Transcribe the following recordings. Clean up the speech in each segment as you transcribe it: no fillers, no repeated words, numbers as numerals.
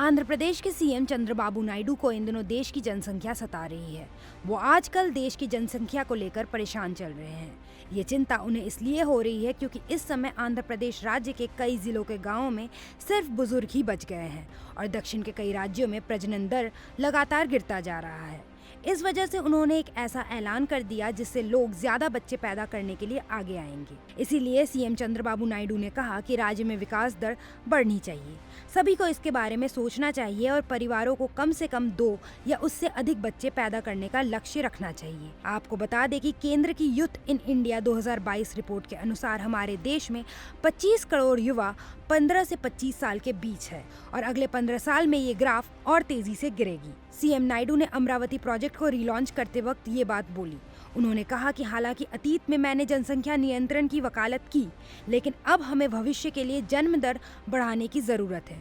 आंध्र प्रदेश के सीएम चंद्रबाबू नायडू को इन दिनों देश की जनसंख्या सता रही है। वो आजकल देश की जनसंख्या को लेकर परेशान चल रहे हैं। ये चिंता उन्हें इसलिए हो रही है क्योंकि इस समय आंध्र प्रदेश राज्य के कई जिलों के गांवों में सिर्फ बुजुर्ग ही बच गए हैं और दक्षिण के कई राज्यों में प्रजनन दर लगातार गिरता जा रहा है। इस वजह से उन्होंने एक ऐसा ऐलान कर दिया जिससे लोग ज्यादा बच्चे पैदा करने के लिए आगे आएंगे। इसीलिए सीएम चंद्रबाबू नायडू ने कहा कि राज्य में विकास दर बढ़नी चाहिए। सभी को इसके बारे में सोचना चाहिए और परिवारों को कम से कम 2 या उससे अधिक बच्चे पैदा करने का लक्ष्य रखना चाहिए। आपको बता दें कि केंद्र की यूथ इन इंडिया 2022 रिपोर्ट के अनुसार हमारे देश में 25 करोड़ युवा 15 से 25 साल के बीच है और अगले 15 साल में ये ग्राफ और तेजी से गिरेगी। सीएम नायडू ने अमरावती प्रोजेक्ट को रीलॉन्च करते वक्त ये बात बोली। उन्होंने कहा कि हालांकि अतीत में मैंने जनसंख्या नियंत्रण की वकालत की, लेकिन अब हमें भविष्य के लिए जन्म दर बढ़ाने की जरूरत है।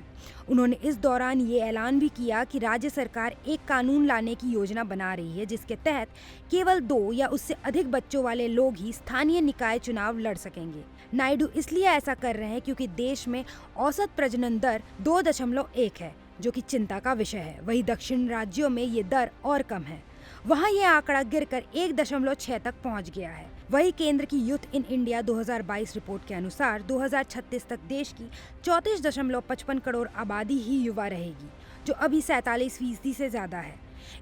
उन्होंने इस दौरान ये ऐलान भी किया कि राज्य सरकार एक कानून लाने की योजना बना रही है जिसके तहत केवल 2 या उससे अधिक बच्चों वाले लोग ही स्थानीय निकाय चुनाव लड़ सकेंगे। नायडू इसलिए ऐसा कर रहे हैं क्योंकि देश में औसत प्रजनन दर 2.1 है, जो कि चिंता का विषय है। वहीं दक्षिण राज्यों में ये दर और कम है, वहाँ ये आंकड़ा गिरकर 1.6 तक पहुँच गया है। वहीं केंद्र की यूथ इन इंडिया 2022 रिपोर्ट के अनुसार 2036 तक देश की 34.55 करोड़ आबादी ही युवा रहेगी, जो अभी 47% से ज्यादा है।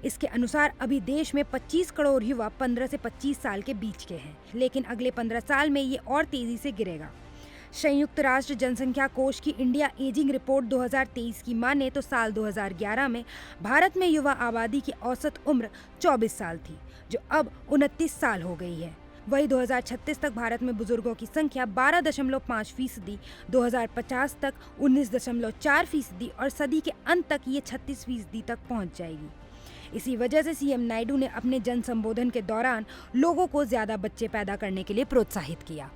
इसके अनुसार अभी देश में 25 करोड़ युवा 15 से 25 साल के बीच के हैं, लेकिन अगले 15 साल में ये और तेजी से गिरेगा। संयुक्त राष्ट्र जनसंख्या कोष की इंडिया एजिंग रिपोर्ट 2023 की माने तो साल 2011 में भारत में युवा आबादी की औसत उम्र 24 साल थी, जो अब 29 साल हो गई है। वही 2036 तक भारत में बुजुर्गों की संख्या 12.5%, 2050 तक 19.4% और सदी के अंत तक ये 36% तक पहुंच जाएगी। इसी वजह से सीएम नायडू ने अपने जन संबोधन के दौरान लोगों को ज्यादा बच्चे पैदा करने के लिए प्रोत्साहित किया।